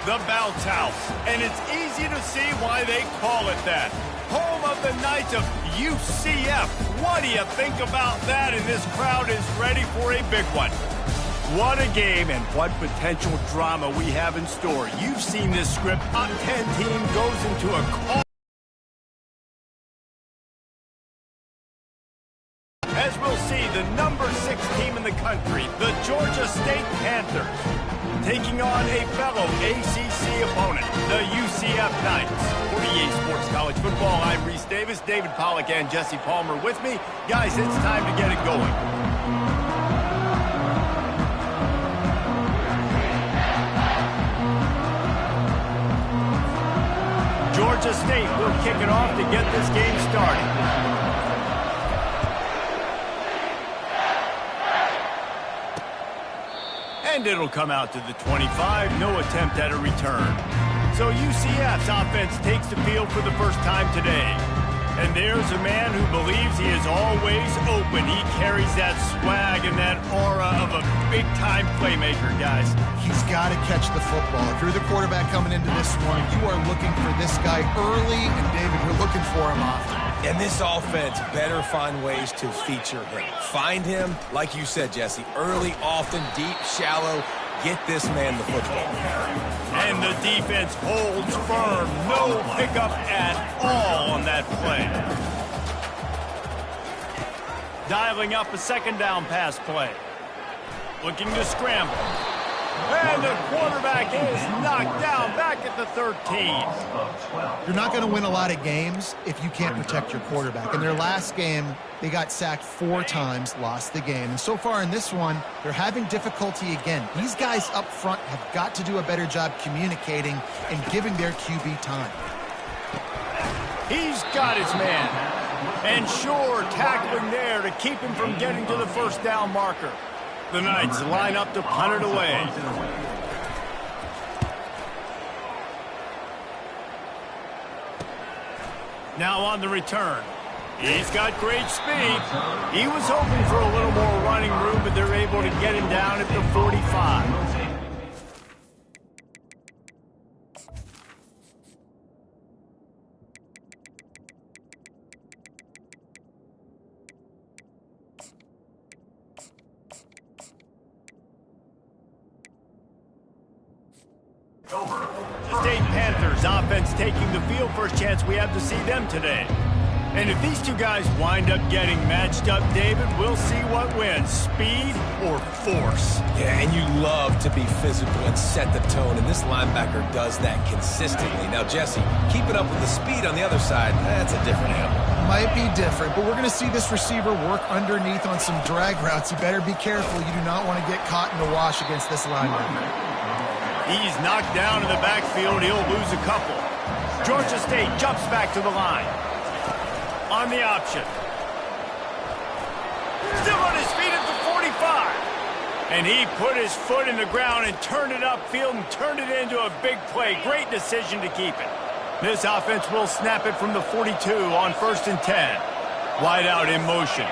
the Bounce House, and it's easy to see why they call it that. Home of the Knights of UCF. What do you think about that? And this crowd is ready for a big one. What a game and what potential drama we have in store. You've seen this script. Top 10 team goes into a call. As we'll see, the number 6 team in the country, the Georgia State Panthers, taking on a fellow ACC opponent, the UCF Knights. For EA Sports College Football, I'm Reese Davis, David Pollack, and Jesse Palmer with me. Guys, it's time to get it going. Georgia State will kick it off to get this game started. And it'll come out to the 25, no attempt at a return. So UCF's offense takes the field for the first time today. And there's a man who believes he is always open. He carries that swag and that aura of a big-time playmaker, guys. He's got to catch the football. If you're the quarterback coming into this one, you are looking for this guy early, and David, you're looking for him often. And this offense better find ways to feature him. Find him, like you said, Jesse, early, often, deep, shallow. Get this man the football. And the defense holds firm. No pickup at all on that play. Dialing up a second down pass play. Looking to scramble. And the quarterback is knocked down back at the 13. You're not going to win a lot of games if you can't protect your quarterback. In their last game, they got sacked 4 times, lost the game. And so far in this one, they're having difficulty again. These guys up front have got to do a better job communicating and giving their QB time. He's got his man. And sure, tackling there to keep him from getting to the first down marker. The Knights line up to punt it away. Now on the return. He's got great speed. He was hoping for a little more running room, but they're able to get him down at the 45. The State Panthers offense taking the field. First chance we have to see them today. And if these two guys wind up getting matched up, David, we'll see what wins, speed or force. Yeah, and you love to be physical and set the tone, and this linebacker does that consistently. Now, Jesse, keeping up with the speed on the other side, that's a different animal. Might be different, but we're going to see this receiver work underneath on some drag routes. You better be careful. You do not want to get caught in the wash against this linebacker. He's knocked down in the backfield. He'll lose a couple. Georgia State jumps back to the line. On the option. Still on his feet at the 45. And he put his foot in the ground and turned it upfield and turned it into a big play. Great decision to keep it. This offense will snap it from the 42 on 1st and 10. Wide out in motion.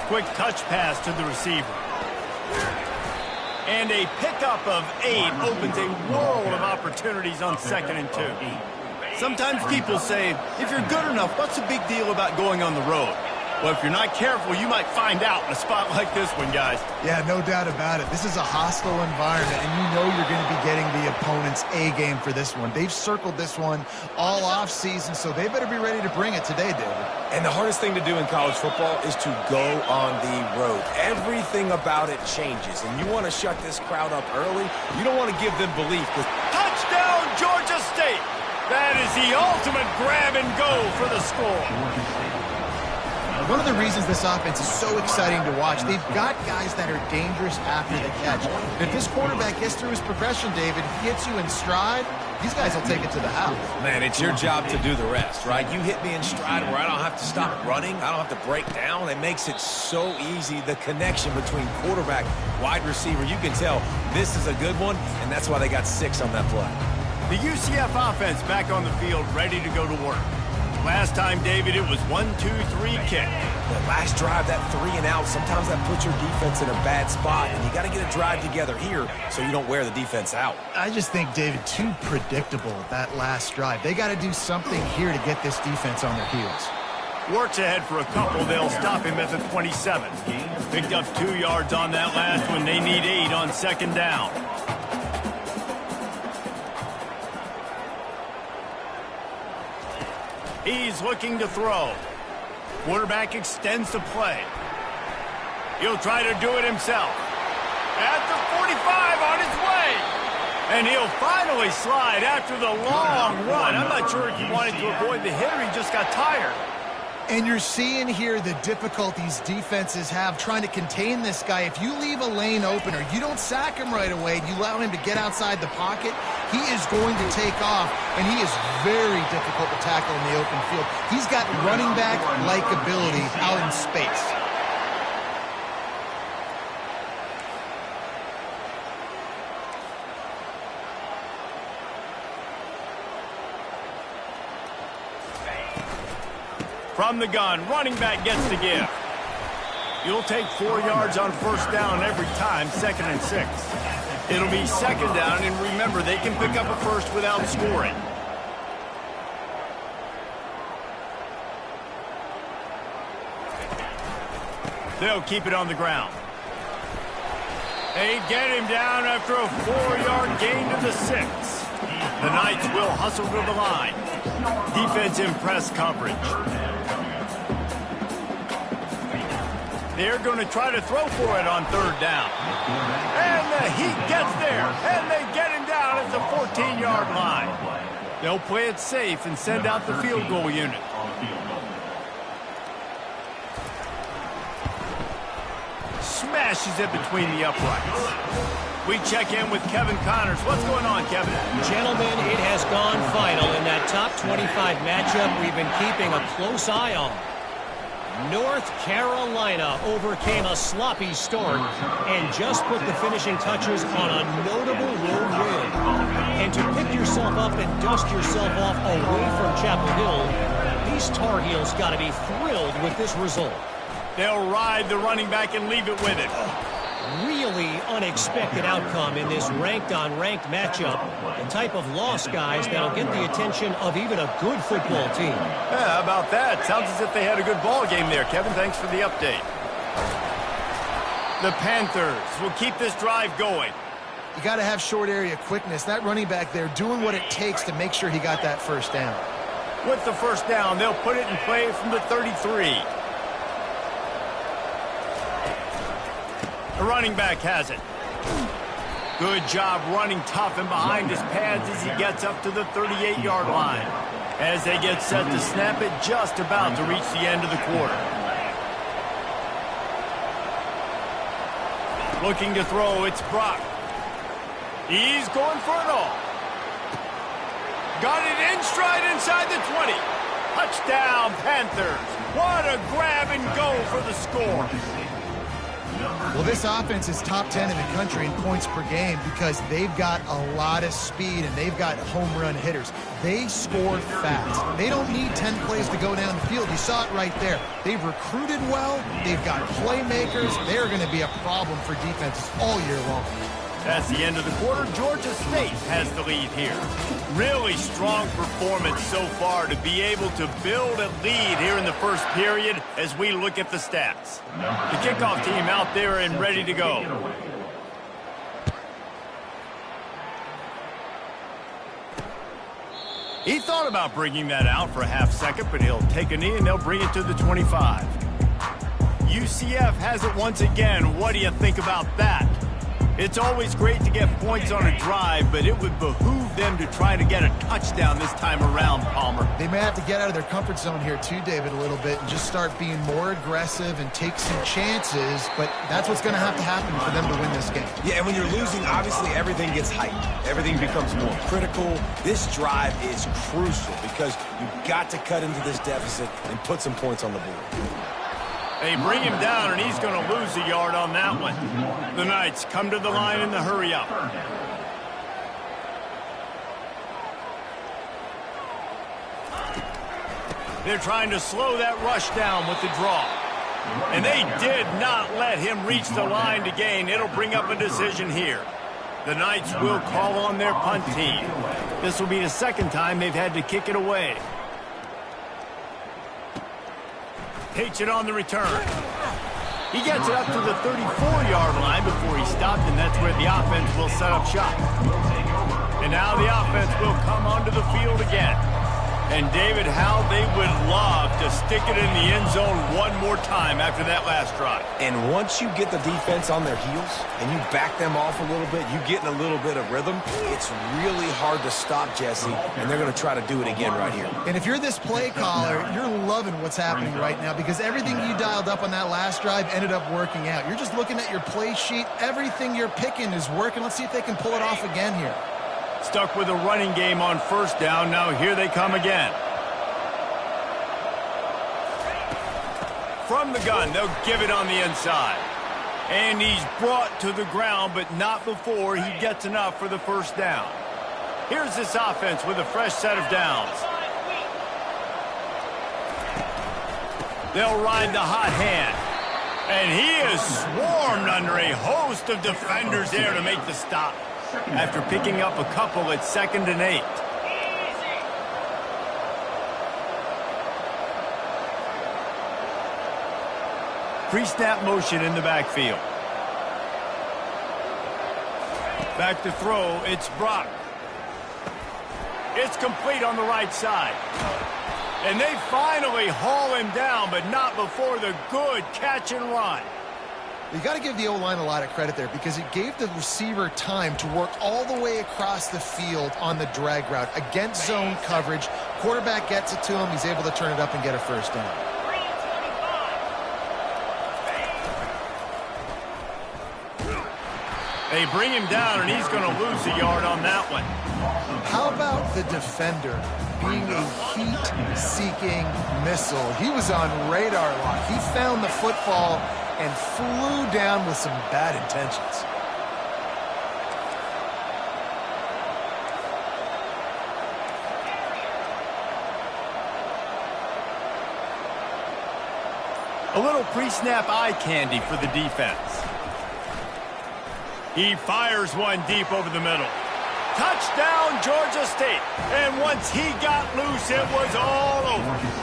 Quick touch pass to the receiver. And a pickup of 8 opens a world of opportunities on 2nd and 2. Sometimes people say, if you're good enough, what's the big deal about going on the road? Well, if you're not careful, you might find out in a spot like this one, guys. Yeah, no doubt about it. This is a hostile environment, and you know you're going to be getting the opponent's A game for this one. They've circled this one all offseason, so they better be ready to bring it today, David. And the hardest thing to do in college football is to go on the road. Everything about it changes, and you want to shut this crowd up early. You don't want to give them belief. Touchdown, Georgia State! That is the ultimate grab and go for the score. One of the reasons this offense is so exciting to watch, they've got guys that are dangerous after the catch. And if this quarterback gets through his progression, David, gets you in stride, these guys will take it to the house. Man, it's your job to do the rest, right? You hit me in stride where I don't have to stop running. I don't have to break down. It makes it so easy, the connection between quarterback, wide receiver. You can tell this is a good one, and that's why they got 6 on that play. The UCF offense back on the field, ready to go to work. Last time, David, it was 1-2-3 kick. The last drive, that 3 and out, sometimes that puts your defense in a bad spot, and you got to get a drive together here so you don't wear the defense out. I just think, David, too predictable that last drive. They got to do something here to get this defense on their heels. Works ahead for a couple. They'll stop him at the 27. Picked up 2 yards on that last one. They need 8 on second down. He's looking to throw. Quarterback extends the play. He'll try to do it himself. At the 45 on his way. And he'll finally slide after the long run. I'm not sure if he wanted to avoid the hit or he just got tired. And you're seeing here the difficulties defenses have trying to contain this guy. If you leave a lane open or you don't sack him right away, you allow him to get outside the pocket, he is going to take off, and he is very difficult to tackle in the open field. He's got running back-like ability out in space. From the gun, running back gets the give. You'll take 4 yards on first down every time, 2nd and 6. It'll be second down, and remember, they can pick up a first without scoring. They'll keep it on the ground. They get him down after a 4-yard gain to the 6. The Knights will hustle to the line. Defense in press coverage. They're going to try to throw for it on third down. And the Heat gets there, and they get him down at the 14-yard line. They'll play it safe and send out the field goal unit. Smashes it between the uprights. We check in with Kevin Connors. What's going on, Kevin? Gentlemen, it has gone final in that top 25 matchup we've been keeping a close eye on. North Carolina overcame a sloppy start and just put the finishing touches on a notable road win. And to pick yourself up and dust yourself off away from Chapel Hill, these Tar Heels got to be thrilled with this result. They'll ride the running back and leave it with it. Really unexpected outcome in this ranked-on-ranked matchup. The type of loss, guys, that'll get the attention of even a good football team. Yeah, how about that? Sounds as if they had a good ball game there, Kevin. Thanks for the update. The Panthers will keep this drive going. You got to have short area quickness. That running back there doing what it takes to make sure he got that first down. With the first down, they'll put it in play from the 33. The running back has it. Good job running tough and behind his pads as he gets up to the 38-yard line. As they get set to snap it, just about to reach the end of the quarter. Looking to throw, it's Brock. He's going for it all. Got it in stride inside the 20. Touchdown, Panthers. What a grab and go for the score. Well, this offense is top 10 in the country in points per game because they've got a lot of speed and they've got home run hitters. They score fast. They don't need 10 plays to go down the field. You saw it right there. They've recruited well. They've got playmakers. They're going to be a problem for defenses all year long. That's the end of the quarter. Georgia State has the lead here. Really strong performance so far to be able to build a lead here in the first period as we look at the stats. The kickoff team out there and ready to go. He thought about bringing that out for a half second, but he'll take a knee and they'll bring it to the 25. UCF has it once again. What do you think about that? It's always great to get points on a drive, but it would behoove them to try to get a touchdown this time around, Palmer. They may have to get out of their comfort zone here too, David, a little bit and just start being more aggressive and take some chances, but that's what's going to happen for them to win this game. Yeah, and when you're losing, obviously everything gets heightened. Everything becomes more critical. This drive is crucial because you've got to cut into this deficit and put some points on the board. They bring him down, and he's going to lose a yard on that one. The Knights come to the line in the hurry-up. They're trying to slow that rush down with the draw. And they did not let him reach the line to gain. It'll bring up a decision here. The Knights will call on their punt team. This will be the second time they've had to kick it away. Takes it on the return. He gets it up to the 34-yard line before he stopped, and that's where the offense will set up shop. And now the offense will come onto the field again. And, David, how they would love to stick it in the end zone one more time after that last drive. And once you get the defense on their heels and you back them off a little bit, you get in a little bit of rhythm, it's really hard to stop, Jesse, and they're going to try to do it again right here. And if you're this play caller, you're loving what's happening right now because everything you dialed up on that last drive ended up working out. You're just looking at your play sheet. Everything you're picking is working. Let's see if they can pull it off again here. Stuck with a running game on first down. Now here they come again. From the gun, they'll give it on the inside. And he's brought to the ground, but not before he gets enough for the first down. Here's this offense with a fresh set of downs. They'll ride the hot hand. And he is swarmed under a host of defenders there to make the stop. After picking up a couple at 2nd and 8. Pre-snap motion in the backfield. Back to throw, it's Brock. It's complete on the right side. And they finally haul him down, but not before the good catch and run. You got to give the O-line a lot of credit there because it gave the receiver time to work all the way across the field on the drag route against zone coverage. Quarterback gets it to him. He's able to turn it up and get a first down. They bring him down, and he's going to lose a yard on that one. How about the defender being a heat-seeking missile? He was on radar lock. He found the football and flew down with some bad intentions. A little pre-snap eye candy for the defense. He fires one deep over the middle. Touchdown, Georgia State. And once he got loose, it was all over.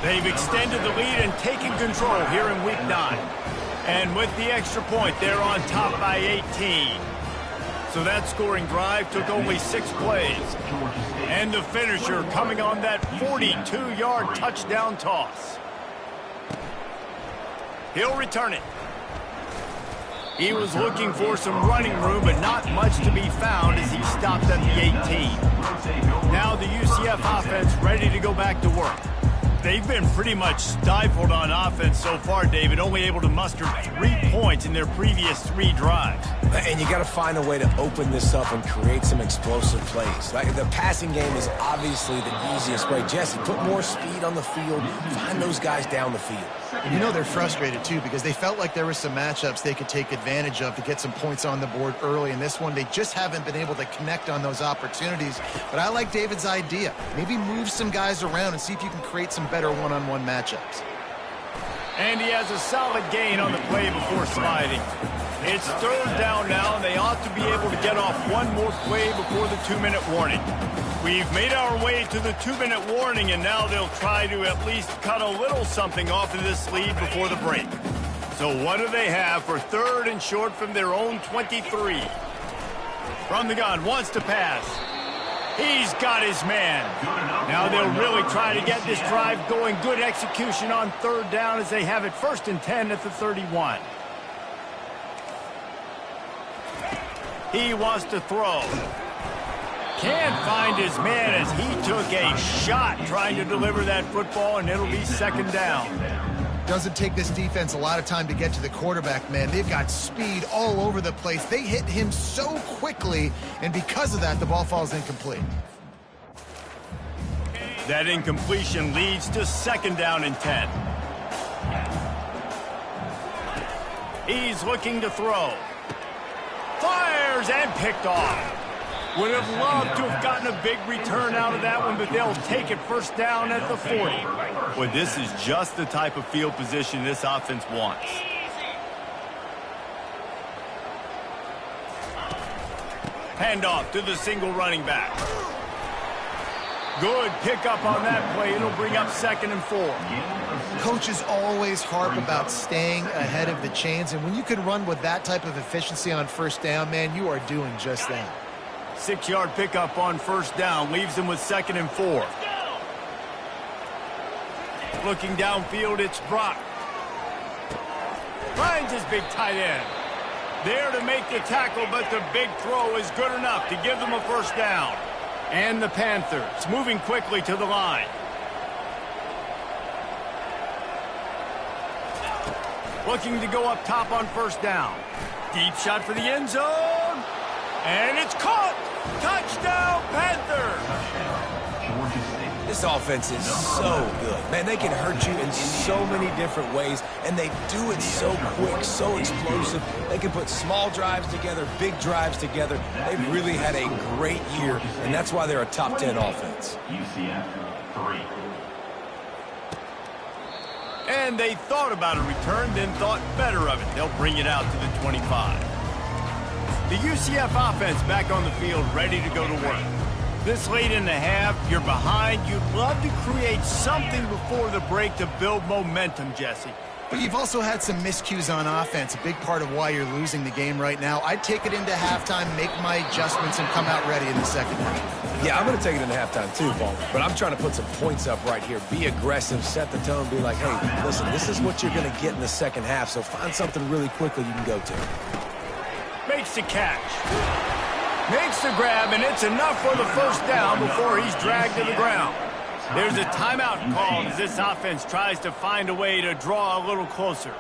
They've extended the lead and taken control here in Week 9. And with the extra point, they're on top by 18. So that scoring drive took only 6 plays. And the finisher coming on that 42-yard touchdown toss. He'll return it. He was looking for some running room, but not much to be found as he stopped at the 18. Now the UCF offense ready to go back to work. They've been pretty much stifled on offense so far, David, only able to muster 3 points in their previous 3 drives. And you got to find a way to open this up and create some explosive plays. Like the passing game is obviously the easiest way. Jesse, put more speed on the field. Find those guys down the field. And you know they're frustrated, too, because they felt like there were some matchups they could take advantage of to get some points on the board early. In this one, they just haven't been able to connect on those opportunities. But I like David's idea. Maybe move some guys around and see if you can create some better one-on-one matchups. And he has a solid gain on the play before sliding. It's 3rd down now, and they ought to be able to get off one more play before the 2-minute warning. We've made our way to the 2-minute warning, and now they'll try to at least cut a little something off of this lead before the break. So what do they have for 3rd and short from their own 23? From the gun, wants to pass. He's got his man. Now they'll really try to get this drive going. Good execution on 3rd down as they have it 1st and 10 at the 31. He wants to throw. Can't find his man as he took a shot trying to deliver that football, and it'll be 2nd down. Doesn't take this defense a lot of time to get to the quarterback, man. They've got speed all over the place. They hit him so quickly, and because of that, the ball falls incomplete. That incompletion leads to 2nd down and 10. He's looking to throw. Fires and picked off. Would have loved to have gotten a big return out of that one, but they'll take it first down at the 40. Well, this is just the type of field position this offense wants. Handoff to the single running back. Good pickup on that play. It'll bring up 2nd and 4. Coaches always harp about staying ahead of the chains, and when you can run with that type of efficiency on first down, man, you are doing just that. 6-yard pickup on first down leaves them with 2nd and 4. Looking downfield, it's Brock. Finds his big tight end. There to make the tackle, but the big throw is good enough to give them a first down. And the Panthers moving quickly to the line. Looking to go up top on first down. Deep shot for the end zone. And it's caught. Touchdown, Panthers. This offense is so good. Man, they can hurt you in so many different ways, and they do it so quick, so explosive. They can put small drives together, big drives together. They've really had a great year, and that's why they're a top 10 offense. And they thought about a return, then thought better of it. They'll bring it out to the 25. The UCF offense back on the field, ready to go to work. This late in the half, you're behind. You'd love to create something before the break to build momentum, Jesse. But you've also had some miscues on offense, a big part of why you're losing the game right now. I'd take it into halftime, make my adjustments, and come out ready in the second half. Yeah, I'm going to take it into halftime too, Paul. But I'm trying to put some points up right here. Be aggressive, set the tone, be like, hey, listen, this is what you're going to get in the second half, so find something really quickly you can go to. Makes the catch. Makes the grab, and it's enough for the first down before he's dragged to the ground. There's a timeout called as this offense tries to find a way to draw a little closer.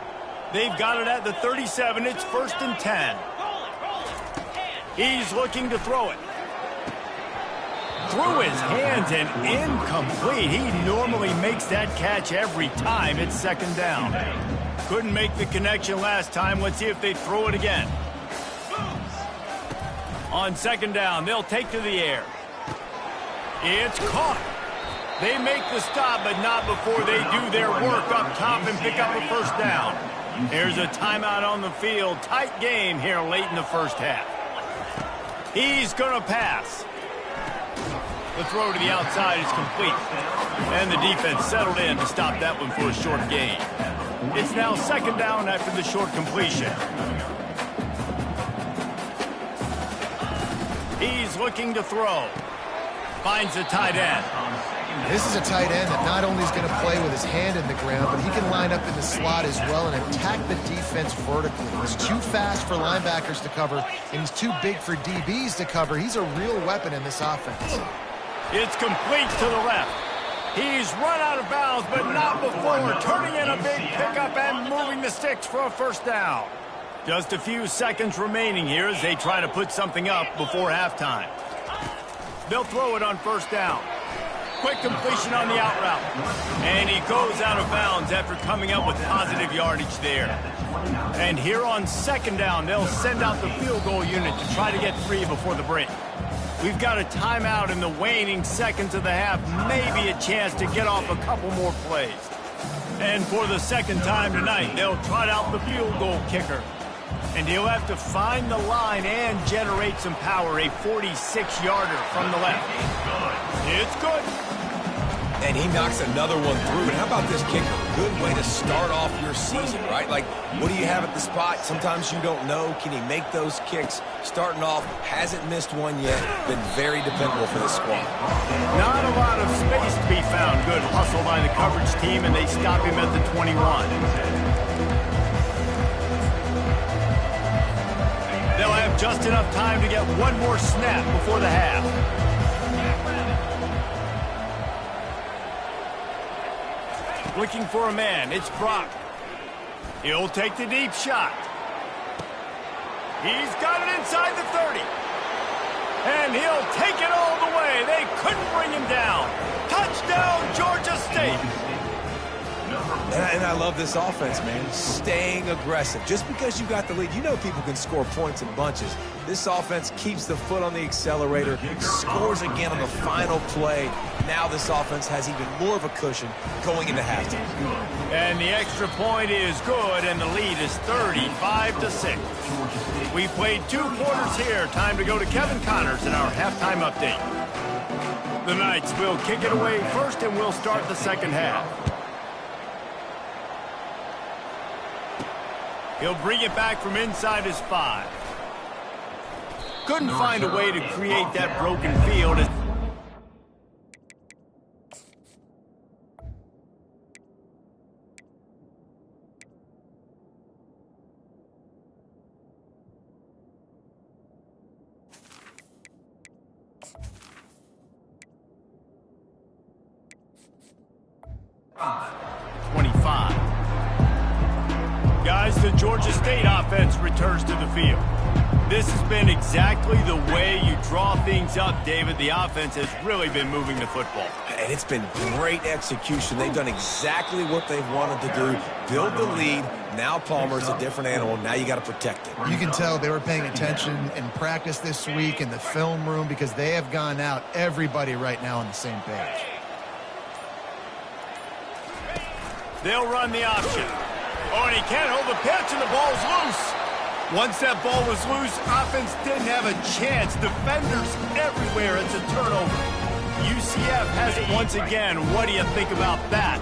They've got it at the 37. It's 1st and 10. He's looking to throw it. Through his hands and incomplete. He normally makes that catch every time. It's 2nd down. Couldn't make the connection last time. Let's see if they throw it again. On 2nd down, they'll take to the air. It's caught. They make the stop, but not before they do their work up top and pick up a first down. There's a timeout on the field. Tight game here late in the first half. He's going to pass. The throw to the outside is complete. And the defense settled in to stop that one for a short gain. It's now 2nd down after the short completion. He's looking to throw. Finds a tight end. This is a tight end that not only is going to play with his hand in the ground, but he can line up in the slot as well and attack the defense vertically. He's too fast for linebackers to cover, and he's too big for DBs to cover. He's a real weapon in this offense. It's complete to the left. He's run out of bounds, but not before turning in a big pickup and moving the sticks for a first down. Just a few seconds remaining here as they try to put something up before halftime. They'll throw it on first down. Quick completion on the out route. And he goes out of bounds after coming up with positive yardage there. And here on 2nd down, they'll send out the field goal unit to try to get free before the break. We've got a timeout in the waning seconds of the half. Maybe a chance to get off a couple more plays. And for the second time tonight, they'll trot out the field goal kicker. And he'll have to find the line and generate some power. A 46-yarder from the left. It's good. And he knocks another one through. And how about this kicker? Good way to start off your season, right? Like, what do you have at the spot? Sometimes you don't know. Can he make those kicks? Starting off, hasn't missed one yet. Been very dependable for this squad. Not a lot of space to be found. Good hustle by the coverage team, and they stop him at the 21. They'll have just enough time to get one more snap before the half. Looking for a man. It's Brock. He'll take the deep shot. He's got it inside the 30. And he'll take it all the way. They couldn't bring him down. Touchdown, Georgia State. And I love this offense, man. Staying aggressive. Just because you got the lead, you know people can score points in bunches. This offense keeps the foot on the accelerator, scores again on the final play. Now this offense has even more of a cushion going into halftime. And the extra point is good, and the lead is 35-6. We played 2 quarters here. Time to go to Kevin Connors in our halftime update. The Knights will kick it away first, and we'll start the second half. He'll bring it back from inside his 5. Couldn't find a way to create that broken field. Guys, the Georgia State offense returns to the field. This has been exactly the way you draw things up, David. The offense has really been moving the football. And it's been great execution. They've done exactly what they've wanted to do. Build the lead. Now Palmer's a different animal. Now you got to protect it. You can tell they were paying attention in practice this week in the film room because they have gone out, everybody right now on the same page. They'll run the option. Oh, and he can't hold the pitch, and the ball's loose. Once that ball was loose, offense didn't have a chance. Defenders everywhere. It's a turnover. UCF has it once again. What do you think about that?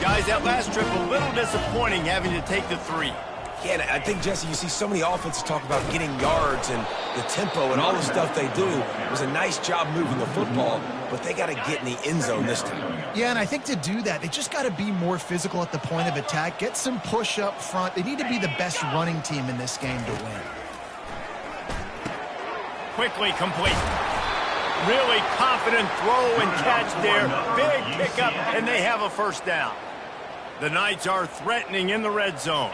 Guys, that last trip, a little disappointing having to take the 3. Yeah, and I think, Jesse, you see so many offenses talk about getting yards and the tempo and all the stuff they do. It was a nice job moving the football, but they got to get in the end zone this time. Yeah, and I think to do that, they just got to be more physical at the point of attack, get some push up front. They need to be the best running team in this game to win. Quickly complete. Really confident throw and catch there. Big pickup, and they have a first down. The Knights are threatening in the red zone.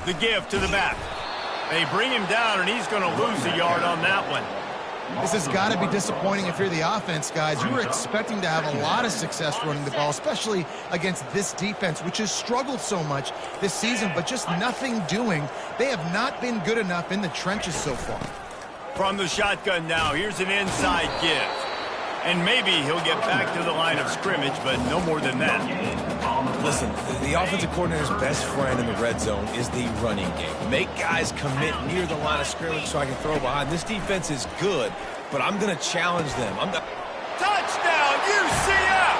The give to the back. They bring him down, and he's going to lose a yard on that one. This has got to be disappointing if you're the offense, guys. You were expecting to have a lot of success running the ball, especially against this defense, which has struggled so much this season, but just nothing doing. They have not been good enough in the trenches so far. From the shotgun now, here's an inside give. And maybe he'll get back to the line of scrimmage, but no more than that. Listen, the offensive coordinator's best friend in the red zone is the running game. Make guys commit near the line of scrimmage so I can throw behind. This defense is good, but I'm going to challenge them. Touchdown, UCF!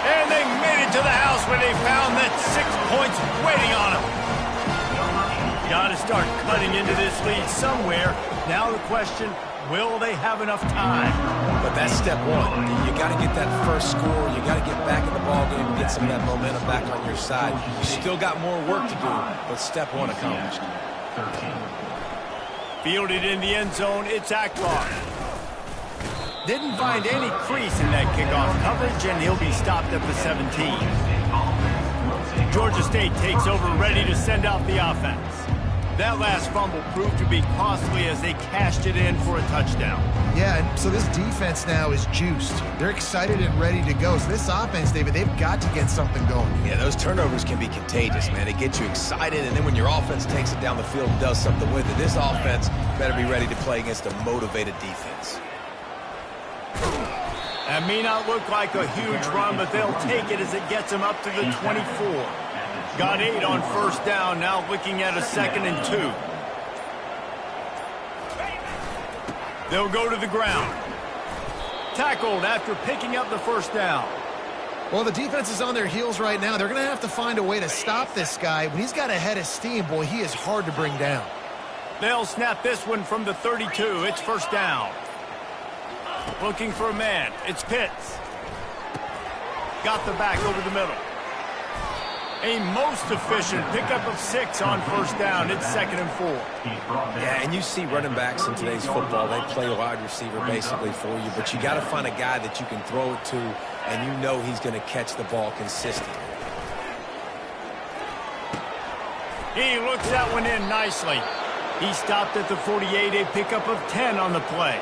And they made it to the house where they found that 6 points waiting on them. Got to start cutting into this lead somewhere. Now the question, will they have enough time? But that's step 1. You got to get that first score. You got to get back in the ballgame and get some of that momentum back on your side. You still got more work to do, but step 1 accomplished. Fielded in the end zone, it's Akbar. Didn't find any crease in that kickoff coverage, and he'll be stopped at the 17. Georgia State takes over, ready to send out the offense. That last fumble proved to be costly as they cashed it in for a touchdown. Yeah, and so this defense now is juiced. They're excited and ready to go. So this offense, David, they've got to get something going. Yeah, those turnovers can be contagious, man. They get you excited, and then when your offense takes it down the field and does something with it, this offense better be ready to play against a motivated defense. That may not look like a huge run, but they'll take it as it gets them up to the 24. Got 8 on first down, now looking at a 2nd and 2. They'll go to the ground. Tackled after picking up the first down. Well, the defense is on their heels right now. They're going to have to find a way to stop this guy. When he's got a head of steam, boy, he is hard to bring down. They'll snap this one from the 32. It's first down. Looking for a man. It's Pitts. Got the back over the middle. A most efficient pickup of 6 on first down. It's 2nd and 4. Yeah, and you see running backs in today's football, they play a wide receiver basically for you, but you got to find a guy that you can throw it to, and you know he's going to catch the ball consistently. He looks that one in nicely. He stopped at the 48, a pickup of 10 on the play.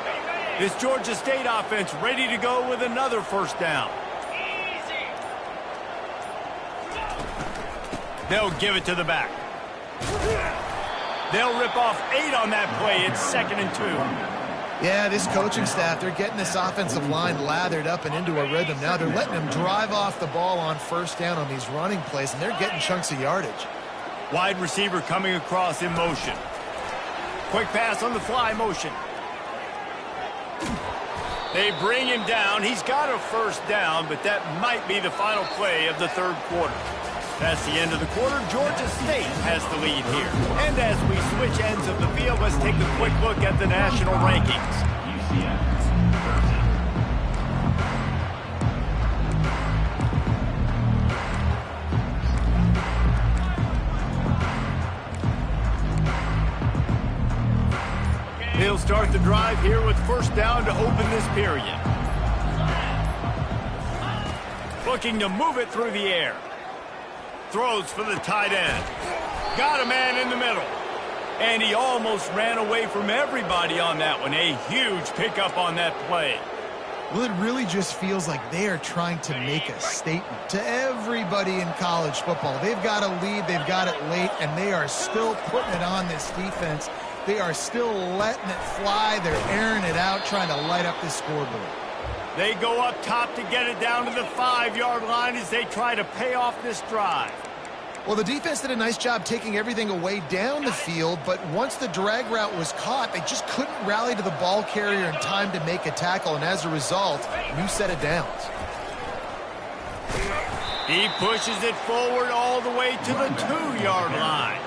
This Georgia State offense ready to go with another first down. They'll give it to the back. They'll rip off 8 on that play. It's 2nd and 2. Yeah, this coaching staff, they're getting this offensive line lathered up and into a rhythm. Now they're letting them drive off the ball on first down on these running plays, and they're getting chunks of yardage. Wide receiver coming across in motion. Quick pass on the fly motion. They bring him down. He's got a first down, but that might be the final play of the third quarter. That's the end of the quarter. Georgia State has the lead here. And as we switch ends of the field, let's take a quick look at the national rankings. He'll start the drive here with first down to open this period. Looking to move it through the air. Throws for the tight end. Got a man in the middle. And he almost ran away from everybody on that one. A huge pickup on that play. Well, it really just feels like they are trying to make a statement to everybody in college football. They've got a lead, they've got it late, and they are still putting it on this defense. They are still letting it fly. They're airing it out, trying to light up this scoreboard. They go up top to get it down to the 5-yard line as they try to pay off this drive. Well, the defense did a nice job taking everything away down the field, but once the drag route was caught, they just couldn't rally to the ball carrier in time to make a tackle, and as a result, new set of downs. He pushes it forward all the way to the 2-yard line.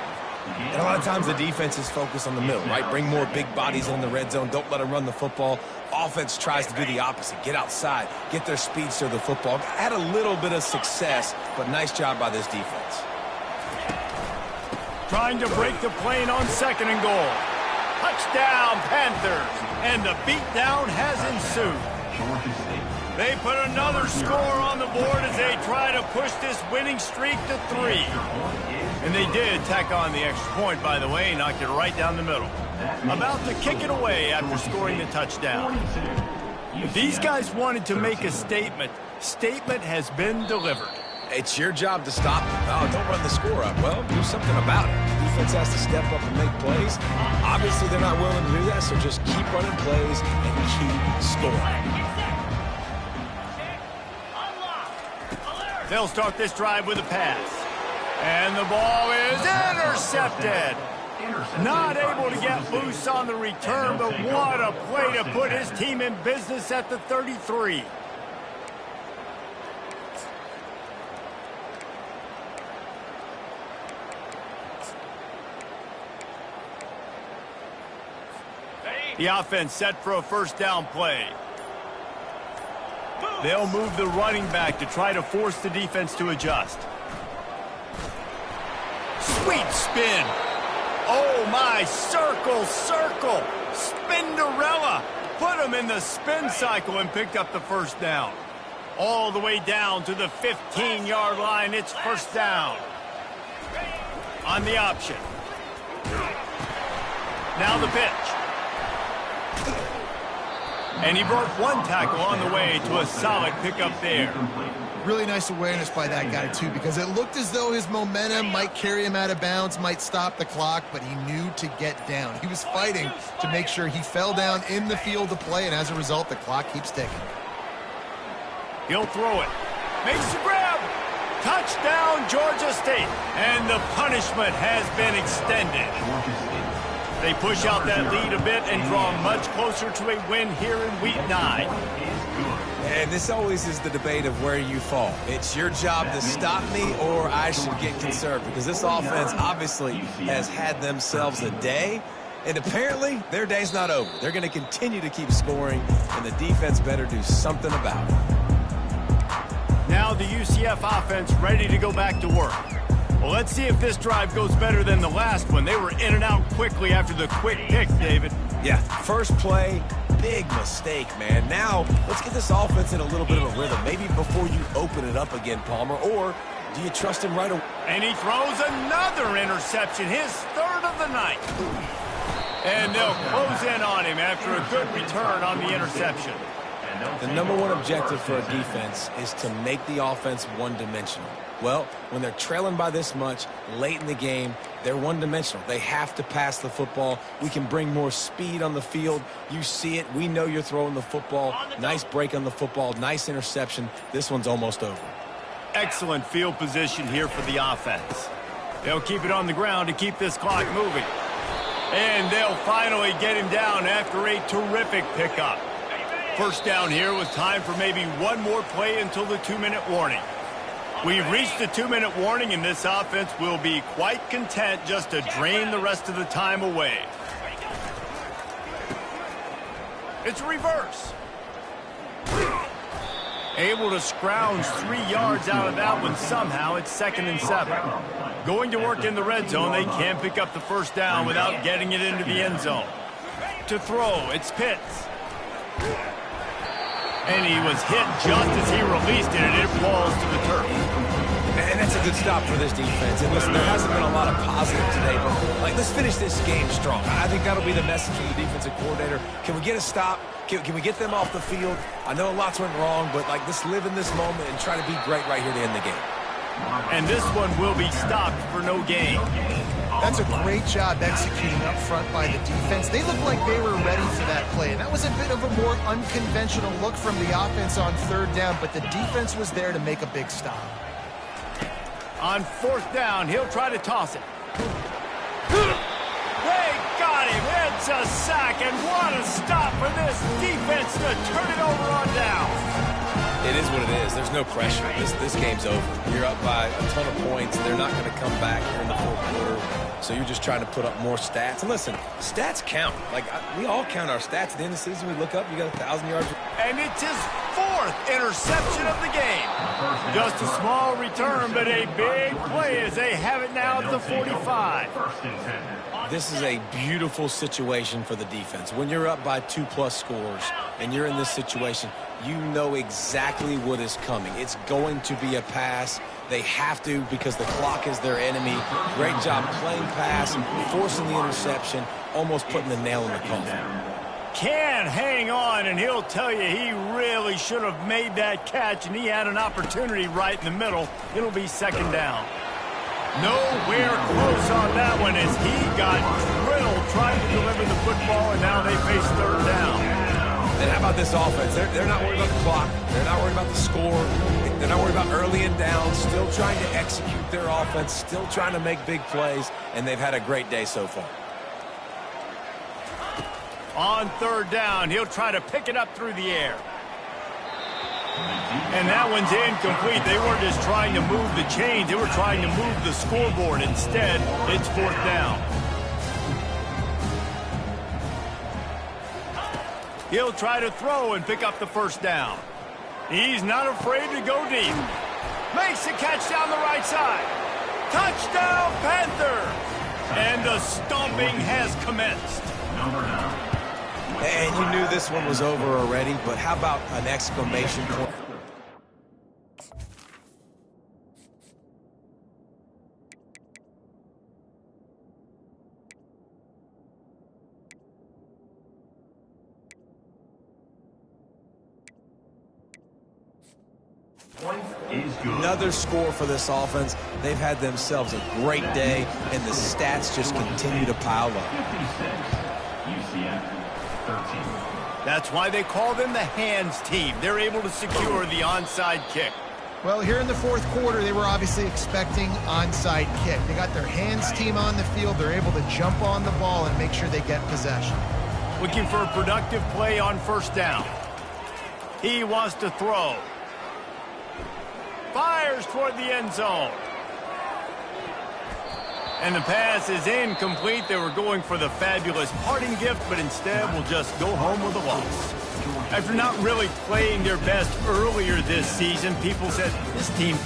And a lot of times the defense is focused on the middle, right? Bring more big bodies in the red zone. Don't let them run the football. Offense tries to do the opposite. Get outside. Get their speedster to the football. Had a little bit of success, but nice job by this defense. Trying to break the plane on 2nd and goal. Touchdown, Panthers. And the beatdown has ensued. They put another score on the board as they try to push this winning streak to 3. And they did tack on the extra point, by the way, knocked it right down the middle. About to kick it away after scoring the touchdown. These guys wanted to make a statement. Statement has been delivered. It's your job to stop. Oh, don't run the score up. Well, do something about it. Defense has to step up and make plays. Obviously, they're not willing to do that, so just keep running plays and keep scoring. They'll start this drive with a pass. And the ball is intercepted. Not able to get loose on the return, but what a play to put his team in business at the 33. The offense set for a first down play. They'll move the running back to try to force the defense to adjust. Sweet spin. Oh, my. Circle, circle. Spinderella. Put him in the spin cycle and picked up the first down. All the way down to the 15-yard line. It's first down. On the option. Now the pitch. And he broke one tackle on the way to a solid pickup there. Really nice awareness by that guy, too, because it looked as though his momentum might carry him out of bounds, might stop the clock, but he knew to get down. He was fighting to make sure he fell down in the field to play, and as a result, the clock keeps ticking. He'll throw it. Makes the grab. Touchdown, Georgia State. And the punishment has been extended. They push out that lead a bit and draw much closer to a win here in Week 9. And this always is the debate of where you fall. It's your job to stop me or I should get conserved, because this offense obviously has had themselves a day, and apparently their day's not over. They're going to continue to keep scoring, and the defense better do something about it. Now the UCF offense ready to go back to work. Well, let's see if this drive goes better than the last one. They were in and out quickly after the quick pick, David. Yeah, first play, big mistake, man. Now, let's get this offense in a little bit of a rhythm. Maybe before you open it up again, Palmer, or do you trust him right away? And he throws another interception, his third of the night. And they'll close in on him after a good return on the interception. The number one objective for a defense is to make the offense one-dimensional. Well, when they're trailing by this much late in the game, they're one-dimensional. They have to pass the football. We can bring more speed on the field. You see it. We know you're throwing the football. Nice break on the football. Nice interception. This one's almost over. Excellent field position here for the offense. They'll keep it on the ground to keep this clock moving. And they'll finally get him down after a terrific pickup. First down here with time for maybe one more play until the 2-minute warning. We've reached the 2-minute warning, and this offense will be quite content just to drain the rest of the time away. It's reverse. Able to scrounge 3 yards out of that one somehow. It's 2nd and 7. Going to work in the red zone, they can't pick up the first down without getting it into the end zone. To throw, it's Pitts. And he was hit just as he released it, and it falls to the turf. And that's a good stop for this defense. And listen, there hasn't been a lot of positive today, but let's finish this game strong. I think that'll be the message from the defensive coordinator. Can we get a stop? Can we get them off the field? I know lots went wrong, but let's live in this moment and try to be great right here to end the game. And this one will be stopped for no gain. That's a great job executing up front by the defense. They looked like they were ready for that play, and that was a bit of a more unconventional look from the offense on 3rd down, but the defense was there to make a big stop. On 4th down, he'll try to toss it. They got him. It's a sack, and what a stop for this defense to turn it over on down. It is what it is. There's no pressure. This game's over. You're up by a ton of points. They're not going to come back here in the 4th quarter. So you're just trying to put up more stats. And listen, stats count. We all count our stats. At the end of the season, we look up, you got 1,000 yards. And it's his 4th interception of the game. Just a small return, but a big play as they have it now at the 45. This is a beautiful situation for the defense. When you're up by 2+ scores and you're in this situation, you know exactly what is coming. It's going to be a pass. They have to because the clock is their enemy. Great job playing pass, forcing the interception, almost putting the nail in the coffin. Can hang on, and he'll tell you he really should have made that catch, and he had an opportunity right in the middle. It'll be 2nd down. Nowhere close on that one as he got drilled trying to deliver the football, and now they face 3rd down. And how about this offense? They're not worried about the clock. They're not worried about the score. They're not worried about early and down. Still trying to execute their offense. Still trying to make big plays. And they've had a great day so far. On 3rd down, he'll try to pick it up through the air. And that one's incomplete. They weren't just trying to move the chains. They were trying to move the scoreboard. Instead, it's 4th down. He'll try to throw and pick up the first down. He's not afraid to go deep. Makes the catch down the right side. Touchdown, Panther! And the stomping has commenced. And you knew this one was over already, but how about an exclamation point? Another score for this offense. They've had themselves a great day, and the stats just continue to pile up. That's why they call them the hands team. They're able to secure the onside kick. Well, here in the 4th quarter, they were obviously expecting onside kick. They got their hands team on the field. They're able to jump on the ball and make sure they get possession. Looking for a productive play on 1st down. He wants to throw. Fires toward the end zone. And the pass is incomplete. They were going for the fabulous parting gift, but instead will just go home with a loss. After not really playing their best earlier this season, people said this team